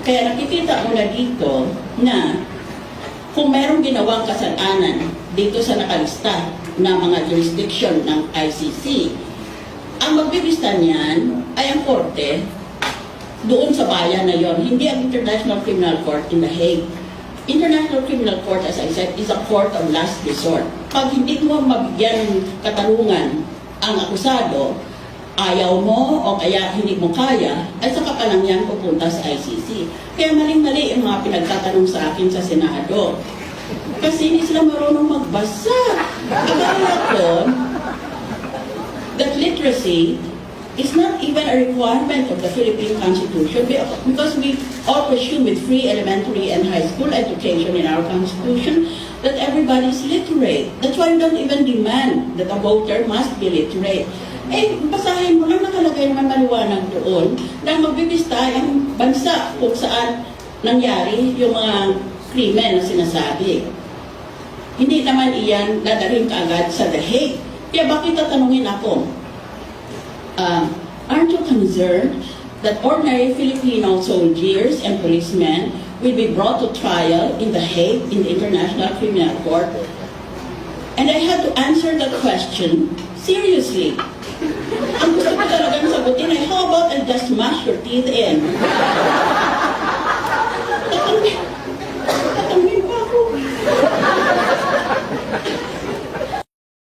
Kaya nakikita mo na dito na kung mayroong ginawang kasalanan dito sa nakalista na mga jurisdiction ng ICC, ang magbibista niyan ay ang korte doon sa bayan na yon, hindi ang International Criminal Court in The Hague. International Criminal Court, as I said, is a court of last resort. Pag hindi mo mabigyan ng katarungan ang akusado, ayaw mo o kaya hindi mo kaya, ay saka pa lang yan pupunta sa ICC. Kaya maling-mali yung mga pinagtatanong sa akin sa Senado. Kasi hindi sila marunong magbasa. Akala ko that literacy is not even a requirement of the Philippine Constitution because we all presume with free elementary and high school education in our Constitution that everybody is literate. That's why we don't even demand that a voter must be literate. Eh, basahin mo lang, nakalagay naman maliwanag doon na magbibista ang bansa kung saan nangyari yung mga krimen na sinasabi. Hindi naman iyan dadalhin kaagad sa The Hague. Kaya bakit tatanungin ako? Aren't you concerned that ordinary Filipino soldiers and policemen will be brought to trial in The Hague, in the International Criminal Court? And I had to answer that question seriously. Ang gusto ko talagang sagutin ay, how about I just mash your teeth in? Tatangin pa ako.